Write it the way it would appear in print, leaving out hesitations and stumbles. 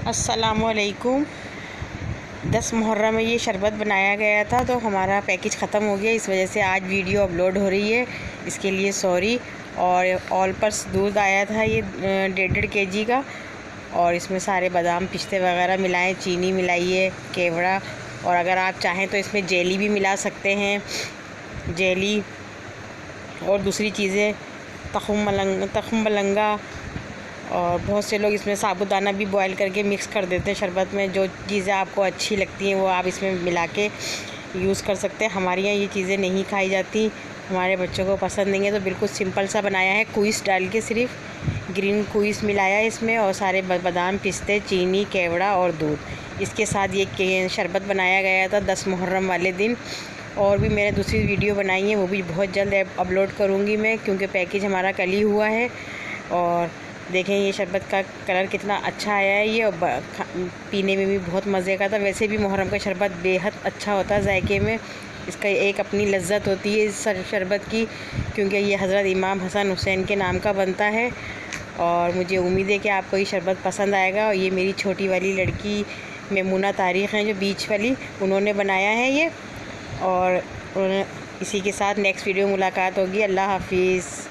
अस्सलामुअलैकुम। 10 मुहर्रम में ये शरबत बनाया गया था, तो हमारा पैकेज ख़त्म हो गया, इस वजह से आज वीडियो अपलोड हो रही है, इसके लिए सॉरी। और ऑल पर्स दूध आया था ये 1.5 kg का, और इसमें सारे बादाम पिस्ते वगैरह मिलाएं, चीनी मिलाई है, केवड़ा, और अगर आप चाहें तो इसमें जेली भी मिला सकते हैं, जेली और दूसरी चीज़ें, तख़्म मलंगा, और बहुत से लोग इसमें साबुदाना भी बॉयल करके मिक्स कर देते हैं शरबत में। जो चीज़ें आपको अच्छी लगती हैं वो आप इसमें मिला के यूज़ कर सकते हैं। हमारे यहाँ ये चीज़ें नहीं खाई जाती, हमारे बच्चों को पसंद नहीं है, तो बिल्कुल सिंपल सा बनाया है। कुइस डाल के, सिर्फ ग्रीन कुइस मिलाया है इसमें, और सारे बादाम पिस्ते, चीनी, केवड़ा और दूध, इसके साथ ये शरबत बनाया गया था 10 मुहर्रम वाले दिन। और भी मैंने दूसरी वीडियो बनाई है, वो भी बहुत जल्द अपलोड करूँगी मैं, क्योंकि पैकेज हमारा कल ही हुआ है। और देखें ये शरबत का कलर कितना अच्छा आया है ये, और पीने में भी बहुत मज़े का था। वैसे भी मुहर्रम का शरबत बेहद अच्छा होता है जायके में, इसका एक अपनी लज्जत होती है इस शरबत की, क्योंकि ये हज़रत इमाम हसन हुसैन के नाम का बनता है। और मुझे उम्मीद है कि आपको ये शरबत पसंद आएगा। और ये मेरी छोटी वाली लड़की मेमूना तारिक हैं, जो बीच वाली, उन्होंने बनाया है ये। और इसी के साथ नेक्स्ट वीडियो मुलाकात होगी। अल्लाह हाफिज़।